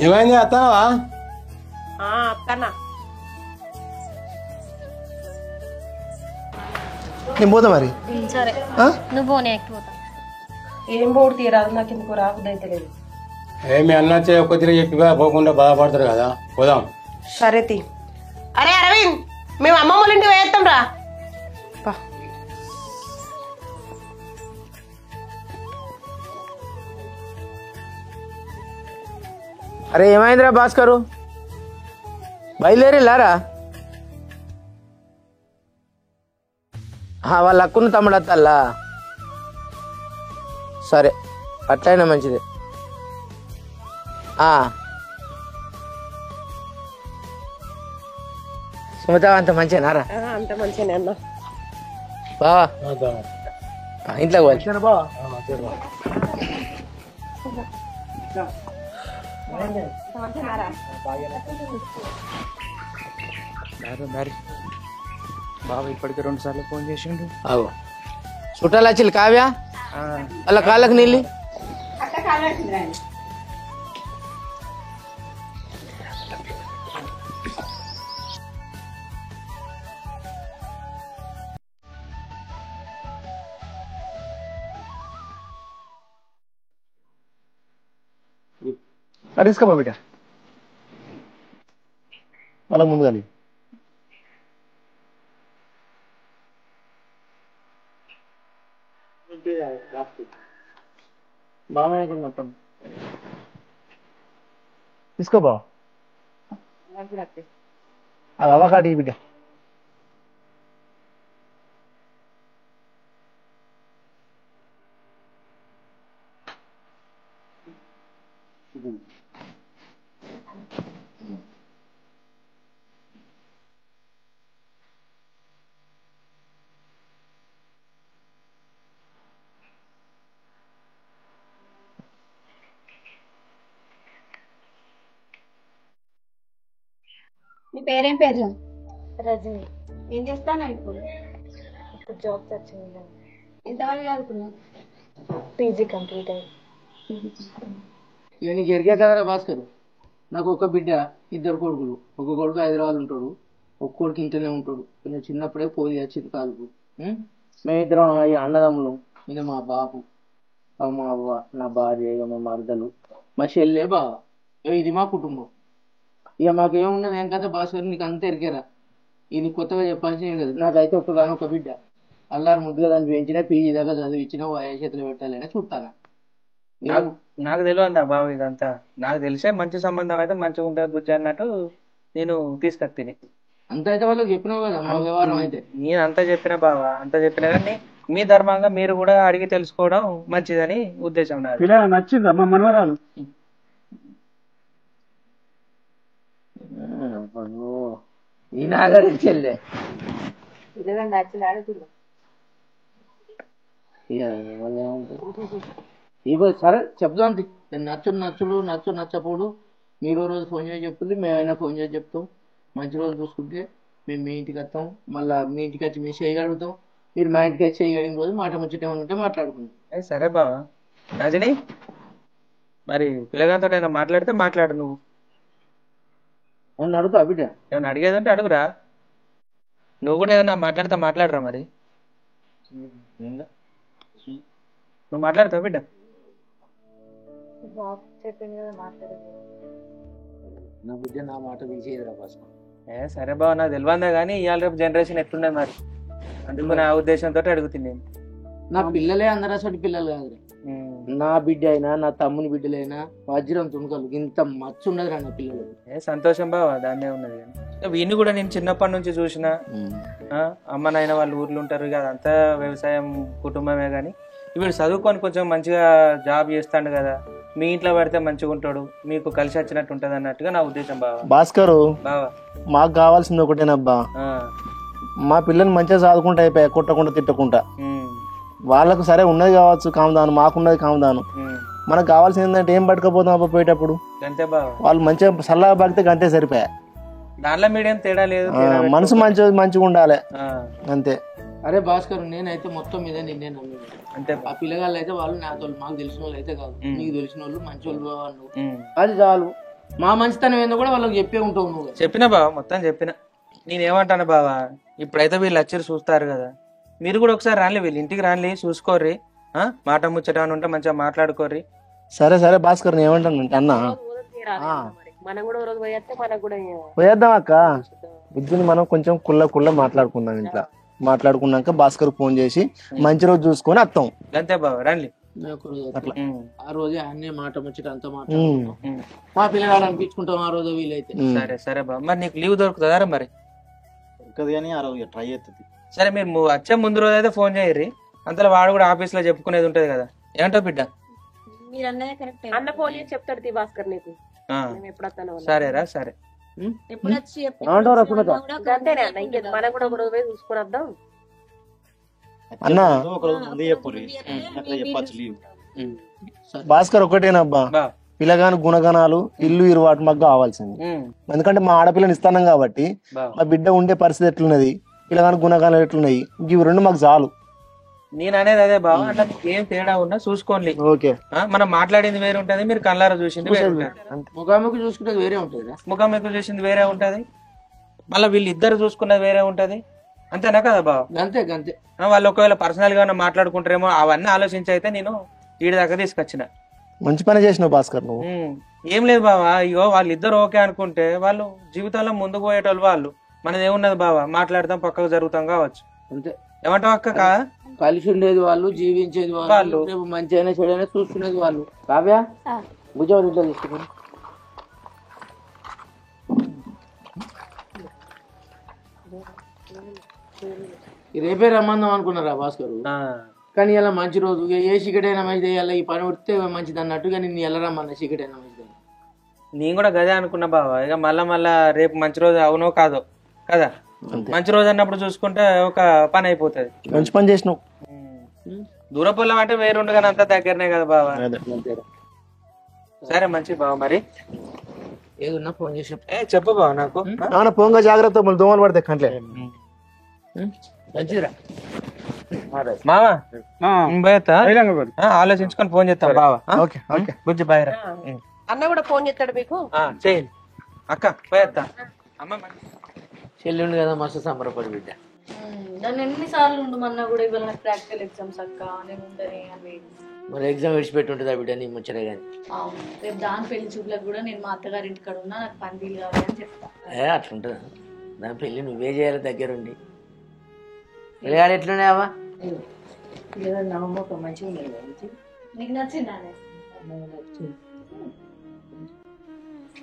ఏమైంది అత్తవా? అత్తన్నా నేను పోతా మరి. సరే నువ్వు పోనీ పోతా. ఏం బోర్డు తీరాదు, నాకు ఎందుకు రాబుద్ది అయితే లేదు. మీ అన్న కొద్దిగా చెప్పి పోకుండా బాధపడతారు కదా, పోదాం. సరే తీ. అరే అరవింద్, మేము అమ్మమ్మ వాళ్ళ ఇంటికి వేస్తాం రా. అరే ఏమైందిరా భాస్కరు, బయలుదేరిల్లారా? వాళ్ళ అక్కును తమ్ముడు అత్తల్లా? సరే అట్లయినా మంచిది. సుమత అంత మంచిగానారా? అంత మంచిగానే అన్న. బావా ఇంట్లోకి వచ్చాను బావా. బాబా ఇప్పటికే 2 సార్లు ఫోన్ చేసిండు. చుట్టాలు వచ్చి కావ్య వాళ్ళ కాళ్ళకి నీళ్ళు. తీసుకోబా బిడ్డ, వాళ్ళకి ముందుగా మొత్తం తీసుకోబా. అది అవకాటి బిడ్డ. నీ పేరేం పేరు? రజని. ఏం చేస్తాను ఇప్పుడు? జాబ్ వచ్చింది. ఎంతవరకు చదువుకున్నావు? పీజీ కంప్లీట్ అయ్యి. ఇక నీకు ఎరిగే కదరా భాస్కర్, నాకు ఒక బిడ్డ, 2 కొడుకులు. ఒక కొడుకు హైదరాబాద్ ఉంటాడు, ఒక కొడుకు ఇంట్లోనే ఉంటాడు. కొంచెం చిన్నప్పుడే పోయి వచ్చింది కాలుకు. మేమిద్దరం అన్నదమ్ములు. ఇది మా బాబు, మా అవ్వ, నా భార్య, ఇక మా మరదలు, మా చెల్లె, బావ. ఇది మా కుటుంబం. ఇక మాకేమున్నది ఏం కదా భాస్కర్, నీకు అంత ఎరికేరా. ఇది కొత్తగా చెప్పాల్సిన కదా. నాకైతే ఒక బిడ్డ, అల్లారు ముద్దుగా దాన్ని పెంచినా, పీజీ దాకా చదివించినా, చేతులు పెట్టాలని చూస్తాను. నాకు తెలియదు బాబు ఇదంతా. నాకు తెలిసే మంచి సంబంధం అయితే మంచిగా ఉంటుంది బుజ్జి అన్నట్టు నేను తీసుకొచ్చింది. అంత అయితే వాళ్ళకి చెప్పినావు కదా మా వ్యవహారం అయితే. నేను అంతా చెప్పిన బావా, అంతా చెప్పినా కానీ మీ ధర్మంగా మీరు కూడా అడిగి తెలుసుకోవడం మంచిదని ఉద్దేశం. నచ్చిందా మా మనవరాలు? ఈ నాగరి చెల్లె పిల్లగాడు నచ్చిన ఆడుతున్నాం. ఇగో సరే చెప్దాం. నచ్చపోడు మీరు రోజు ఫోన్ చేసి చెప్తుంది, మేమైనా ఫోన్ చేసి చెప్తాం. మంచి రోజు చూసుకుంటే మేము మీ ఇంటికి వస్తాం. మళ్ళీ మీ ఇంటికి వచ్చి మేము చేయగలుగుతాం. మీరు మా ఇంటికి వచ్చి చేయగలిగిన రోజు మాట ముచ్చటేమని ఉంటే మాట్లాడుకుంటాం. సరే బావా. రజని మరి పిల్లగాంతో ఏమైనా మాట్లాడితే మాట్లాడు. నువ్వు నన్ను అడుగుతా బిడ్డ, ఏమైనా అడిగేదంటే అడుగురా. నువ్వు కూడా ఏదైనా మాట్లాడితే మాట్లాడరా. మరి నువ్వు మాట్లాడతావు బిడ్డ? చెప్పింది కదా మాట్లాడదు. నా బిడ్డ నా మాట తీసేదిరా ఫస్ట్. సరే బావ, నాకు తెలియదా కానీ ఇవాళ రేపు జనరేషన్ ఎట్లున్నది మరి, అందుకు నా ఉద్దేశంతో అడుగుతుంది నేను. నా పిల్లలే అందరూ అసలు పిల్లలు కాదు. నా బిడ్డ అయినా నా తమ్ముని బిడ్డలైనా వజ్రం తుణుకలు ఇంత మచ్చు ఉన్నది రా నా పిల్లలు. సంతోషం బావ, దాన్నే ఉన్నది. కానీ వీడిని కూడా నేను చిన్నప్పటి నుంచి చూసిన. అమ్మ నాయన వాళ్ళు ఊర్లు ఉంటారు కదా, అంతా వ్యవసాయం కుటుంబమే. కానీ వీడు చదువుకొని కొంచెం మంచిగా జాబ్ చేస్తాడు కదా, మీ ఇంట్లో పడితే మంచిగా ఉంటాడు, మీకు కలిసి వచ్చినట్టు ఉంటది అన్నట్టుగా నా ఉద్దేశం బావ. భాస్కరు బావా, మాకు కావాల్సింది ఒకటేనబ్బా, మా పిల్లల్ని మంచిగా చదువుకుంటా అయిపోయా, కొట్టకుండా తిట్టకుండా. వాళ్ళకు సరే ఉన్నది కావచ్చు కామదాను, మాకున్నది కామదాను. మనకు కావాల్సింది ఏంటంటే ఏం పట్టుకపోతాం అబ్బా పోయేటప్పుడు. వాళ్ళు మంచిగా సల్లగా పడితే గంతే సరిపోయా. దాంట్లో మీడియం తేడా లేదు, మనసు మంచిగా ఉండాలి అంతే. అరే భాస్కర్, నేనైతే మొత్తం మీద నిన్నే నమ్మి అంటే ఆ పిల్లగాళ్ళు అయితే వాళ్ళు నాతో మాకు తెలిసిన వాళ్ళు అయితే కాదు, నీకు తెలిసిన వాళ్ళు మంచి వాళ్ళు, అది చాలు. మా మంచితనం ఏందో కూడా వాళ్ళకి చెప్పే ఉంటావు నువ్వు. చెప్పినా బావ, మొత్తం చెప్పిన. నేనేమంటాను బావా, ఇప్పుడైతే వీళ్ళు వచ్చి చూస్తారు కదా, మీరు కూడా ఒకసారి రాని, వీళ్ళు ఇంటికి రాని, చూసుకోర్రి, మాట ముచ్చట అని ఉంటే మంచిగా మాట్లాడుకోర్రి. సరే సరే భాస్కర్, నేను ఏమంటాను అంటే అన్న పోయేద్దాం అక్క, విద్యుని మనం కొంచెం కుళ్ళ మాట్లాడుకుందాం. ఇంట్లో మాట్లాడుకున్నాక భాస్కర్ ఫోన్ చేసి మంచి రోజు చూసుకొని వస్తాం. అంతే బావ, రండి. ఆ రోజే అన్నీ మాట ముచ్చట అంతా మాట్లాడుకుంటాం, మా పిల్లగాడు అనిపించుకుంటాం ఆ రోజు వీలైతే. సరే సరే బావ, మరి నీకు లీవ్ దొరుకుతుందా మరి? కానీ ఆ రోజు ట్రై అవుతుంది. సరే, మీరు వచ్చే ముందు రోజు అయితే ఫోన్ చేయర్రి, అంతలో వాడు కూడా ఆఫీస్ లో చెప్పుకునేది ఉంటది కదా. ఏమంటావు బిడ్డ? అన్న ఫోన్ చేసి చెప్తాడు భాస్కర్ నీకు. సరేరా, సరే. అంతేనే అన్న, ఇంకేది మనం కూడా ఒక రోజు పోయి చూసుకొని వద్దాం అన్న. భాస్కర్ ఒకటేనబ్బా, పిల్లగాని గుణగణాలు ఇల్లు ఇరువాటు మాకు కావాల్సింది. ఎందుకంటే మా ఆడపిల్లని ఇస్తాం కాబట్టి మా బిడ్డ ఉండే పరిస్థితి ఎట్లున్నది, పిల్లగాని గుణగణాలు ఎట్లున్నాయి, ఇవి రెండు మాకు చాలు. నేను అనేది అదే బావ, అట్లా ఏం తేడా ఉన్నా చూసుకోండి. ఓకే, మనం మాట్లాడింది వేరే ఉంటది, మీరు కళ్ళారా చూసింది వేరే ఉంటది, ముఖాముఖి చూసుకునేది వేరే ఉంటది, ముఖాముఖి చూసింది వేరే ఉంటది, మళ్ళీ వీళ్ళు ఇద్దరు చూసుకున్నది వేరే ఉంటది. అంతేనా కదా బావ? అంతే అంతే. వాళ్ళు ఒకవేళ పర్సనల్ గా మాట్లాడుకుంటారేమో అవన్నీ ఆలోచించి అయితే నేను వీడి దాకా తీసుకొచ్చిన. మంచి పని చేసినావు భాస్కర్ నువ్వు. ఏం లేదు బావా, ఇగో వాళ్ళిద్దరు ఓకే అనుకుంటే వాళ్ళు జీవితంలో ముందుకు పోయేటోళ్ళు. వాళ్ళు మనది ఏమున్నది బావా, మాట్లాడతాం పక్కకు జరుగుతాం కావచ్చు. అంతే. ఏమంటావు అక్క? కలిసి ఉండేది వాళ్ళు, జీవించేది వాళ్ళు, రేపు మంచి అయినా చెడైనా చూసుకునేది వాళ్ళు. కావ్య భుజం ఇంట్లో తీసుకుని రేపే రమ్మందాం అనుకున్నారా భాస్కర్? కానీ ఇలా మంచి రోజు, ఏ చీకటి అయినా మంచిది, ఇలా ఈ పని ఉడితే మంచిది అన్నట్టుగా నిన్ను ఎలా రమ్మన్నా చీకటి అయినా మంచిది. నేను కూడా గదే అనుకున్నా బావా. ఇక మళ్ళా రేపు మంచి రోజు అవునో కాదో కదా, మంచి రోజు అన్నప్పుడు చూసుకుంటే ఒక పని అయిపోతుంది. మంచి పని చేసినావు. దూరపొల్లం అంటే వేరుండు కానీ అంతా దగ్గరనే కదా బావా. సరే మంచి బావ, మరి ఏదన్నా ఫోన్ చేసి చెప్పు బావ నాకు. పొంగ జాగ్రత్త, మళ్ళీ దోమలు పడతాయి కంట్లే. మంచిదిరా మావా, ఆలోచించుకొని ఫోన్ చేస్తాం బావా. ఓకే ఓకే, బుజ్జి బాయ్ రా. అన్న కూడా ఫోన్ చేస్తాడు మీకు. చేయండి అక్క, పోయేస్తా. అమ్మ చెల్లుండి కదా, మస్తు సంబరపడి బిడ్డ. నన్ను ఎన్నిసార్లు ఉండమన్నా కూడా ఇవాళ నాకు ప్రాక్టికల్ ఎగ్జామ్స్ అక్క, నేను ఉండని అని. మరి ఎగ్జామ్ విడిచిపెట్టి ఉంటుందా బిడ్డ నీ ముచ్చట? కానీ రేపు దాని పెళ్లి చూపులకు కూడా నేను మా అత్తగారి ఇంటికాడ ఉన్నా, నాకు పని వీలు కావాలి అని చెప్తా. అట్లుంటుందా? దాని పెళ్లి నువ్వే చేయాలి దగ్గరుండి. పిల్లగాడు ఎట్లున్నావా? పిల్లగాడు నమ్మకం మంచిగా ఉన్నాయి. నీకు నచ్చిందా?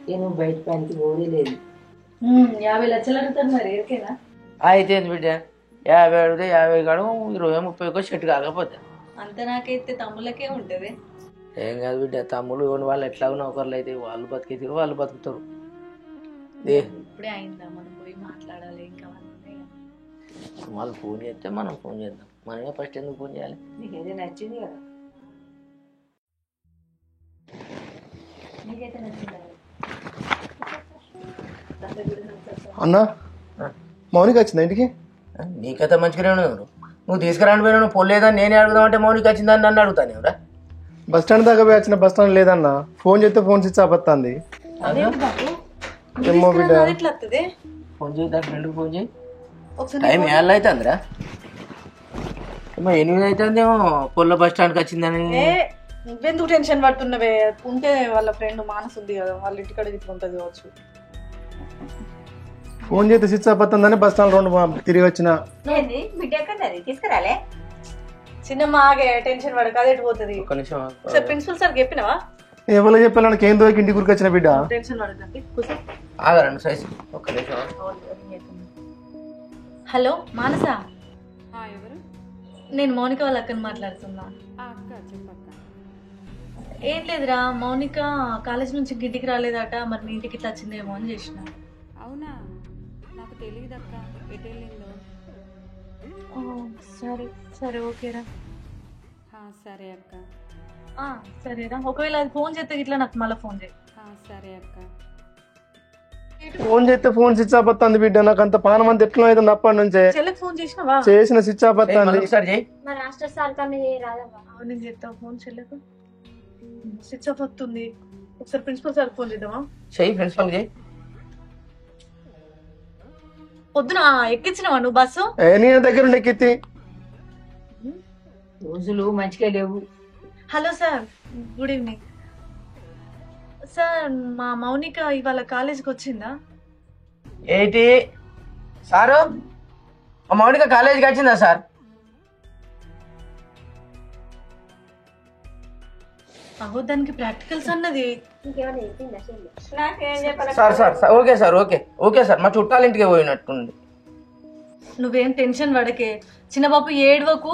నేను బయట పనికి పోదే లేదు. 50 లక్షలు అడుగుతారు మరి, ఎరికేనా? అయితే బిడ్డ 50 అడిగితే 50 కాడు 20-30 సెట్ కాకపోతే అంత నాకైతే తమ్ముళ్ళకే ఉంటది. ఏం కాదు బిడ్డ, తమ్ముళ్ళు వాళ్ళు ఎట్లాగో నౌకర్లు అయితే వాళ్ళు బతికే వాళ్ళు బతుకుతారు. ఇప్పుడే అయిందా, మనం పోయి మాట్లాడాలి ఇంకా. వాళ్ళు ఫోన్ చేస్తే మనం ఫోన్ చేద్దాం. మనమే ఫస్ట్ ఎందుకు ఫోన్ చేయాలి? నీకు ఏదైనా నచ్చింది కదా, నీకైతే నచ్చింది అన్న మౌనిక వచ్చిందా ఇంటికి? నీకైతే మంచిగానే ఉన్నావు. నువ్వు తీసుకురాని పోయినా నువ్వు పొలేదని నేనే అడుగుదామంటే మౌనిక వచ్చిందని నన్ను అడుగుతాను ఎవరా? బస్ స్టాండ్ దాకా పోయి వచ్చిన, బస్ స్టాండ్ లేదన్న. ఫోన్ చేస్తే ఫోన్ స్విచ్ ఆఫ్ వస్తుంది. ఏమో బిడ్డ. ఫోన్ చేయి, దాని ఫ్రెండ్కి ఫోన్ చేయి. టైం ఏళ్ళు అవుతుందిరా? ఏమో 8 అవుతుందేమో. పొల్ల బస్ స్టాండ్కి వచ్చిందని. నువ్వెందుకు టెన్షన్ పడుతున్నవే? ఉంటే వాళ్ళ ఫ్రెండ్ మానసు ఉంది కదా, వాళ్ళ ఇంటికాడ ఇట్లా ఉంటుంది కావచ్చు. ఫోన్ చేస్తే స్విచ్ ఆఫ్ వస్తుందని బస్ స్టాండ్ 2 తిరిగి వచ్చిన. బిడ్డ ఎక్కడది తీసుకురాలే? చిన్నమ్మ ఆగే, టెన్షన్ పడక, అదే పోతుంది. ప్రిన్సిపల్ సార్ చెప్పినవా? ఎవరో చెప్పాలి, నాకు ఏం దోకి ఇంటికి వచ్చిన బిడ్డ. టెన్షన్ పడకండి. ఆగరండి సైజ్ ఒక్క నిమిషం. హలో మానస, నేను మౌనిక వాళ్ళ అక్కని మాట్లాడుతున్నా. ఏం లేదురా, మౌనిక కాలేజ్ నుంచి ఇంటికి రాలేదట, మరి మీ ఇంటికి ఇట్లా వచ్చిందేమో అని చేసిన. అవునా, నాకు తెలియదు అక్క, ఎటు వెళ్ళిందో. సరే సరే ఓకేరా. సరే అక్క. సరేరా, ఒకవేళ అది ఫోన్ చేస్తే ఇట్లా నాకు మళ్ళీ ఫోన్ చేయి. సరే అక్క. ఫోన్ చేస్తే ఫోన్ స్విచ్ ఆఫ్ వస్తుంది బిడ్డ. నాకు అంత పానం అంత ఎట్లా అవుతుంది అప్పటి నుంచే. చెల్లెకి ఫోన్ చేసినావా? చేసిన స్విచ్ ఆఫ్ వస్తుంది. మరి మాస్టర్ సార్ కన్నా రాదమ్మా. నేను చేస్తావు ఫోన్ చెల్లెకు, స్విచ్ ఆఫ్ వస్తుంది. ఒకసారి ప్రిన్సిపల్ సార్ ఫోన్ చేద్దామా? చెయ్యి, ప్రిన్సిపల్ చెయ్యి. పొద్దున ఎక్కించినావా నువ్వు బస్సు? నేను దగ్గర ఉండి ఎక్కిత్తి. రోజులు మంచిగా లేవు. Hello sir, good evening sir. మా మౌనిక ఇవాళ కాలేజీకి వచ్చిందా? ఏంటి సారు, మా మౌనిక కాలేజీకి వచ్చిందా సార్? అహో, దానికి ప్రాక్టికల్స్ అన్నది. Sir sir okay sir, okay okay sir. మా చుట్టాల ఇంటికి పోయినట్టుంది. నువ్వేం టెన్షన్ పడకే చిన్నబాబు, ఏడవకు.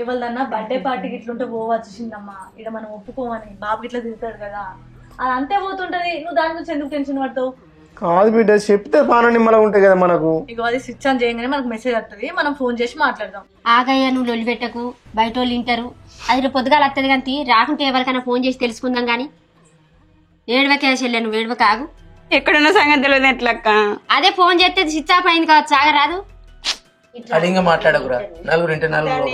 ఎవరిదన్నా బర్త్డే పార్టీకి ఇట్లుంటే పోవచ్చు చిన్నమ్మా. ఇక్కడ మనం ఒప్పుకోమని బాబు ఇట్లా తిరుగుతాడు కదా, అది అంతే పోతుంటది. నువ్వు దాని గురించి ఎందుకు టెన్షన్ పడతావు? కాదు బిడ్డ, చెప్తే పాన నిమ్మలా ఉంటాయి కదా మనకు. ఇగో అది స్విచ్ ఆన్ చేయగానే మనకు మెసేజ్ వస్తుంది, మనం ఫోన్ చేసి మాట్లాడదాం. ఆగయ్య, నువ్వు లొల్లి పెట్టకు, బయట వాళ్ళు వింటారు. అది రేపు పొద్దుగాల వస్తుంది కానీ రాకుంటే ఎవరికైనా ఫోన్ చేసి తెలుసుకుందాం కానీ. ఏడవకే చెల్లె, నువ్వు ఏడవక, ఆగు. ఎక్కడున్న సంగతి తెలియదు ఎట్లక్క? అదే ఫోన్ చేస్తే స్విచ్ ఆఫ్ అయింది కావచ్చు, ఆగరాదు. అది ఇంకా మాట్లాడకురా, నలుగురు ఇంటే నలుగురు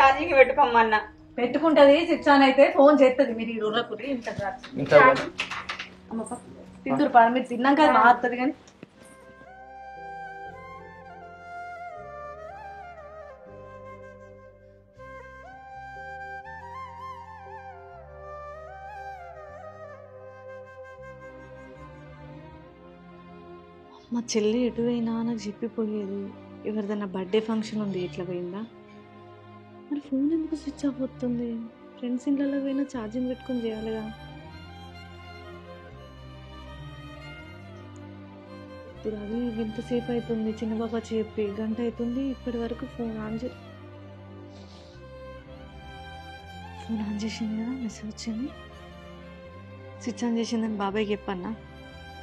ఛార్జింగ్ పెట్టుకోమన్నా. పెట్టుకుంటది, స్విచ్ ఆన్ అయితే ఫోన్ చేస్తుంది. మీరు ఈ ఊర్లకురి ఇంత తిందురు పడ, మీరు తిన్నాక అది మారుతుంది కానీ. మా చెల్లి ఎటు పోయినా నాకు చెప్పిపోయేది. ఎవరిదన్నా బర్త్డే ఫంక్షన్ ఉంది, ఎట్లా పోయిందా? మరి ఫోన్ ఎందుకు స్విచ్ ఆఫ్ అవుతుంది? ఫ్రెండ్స్ ఇంట్లో పోయినా ఛార్జింగ్ పెట్టుకొని చేయాలిగా. ఇప్పుడు అది ఎంతసేపు అవుతుంది, చిన్న బాబా చెప్పి గంట అవుతుంది, ఇప్పటి వరకు ఫోన్ ఆన్ చేసింది కదా, మెసేజ్ వచ్చింది. స్విచ్ ఆన్ చేసిందని బాబాయ్కి చెప్పన్నా,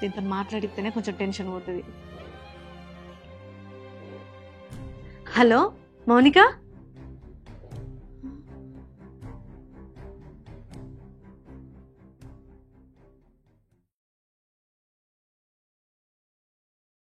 దీంతో మాట్లాడితేనే కొంచెం టెన్షన్ పోతుంది. హలో మౌనిక.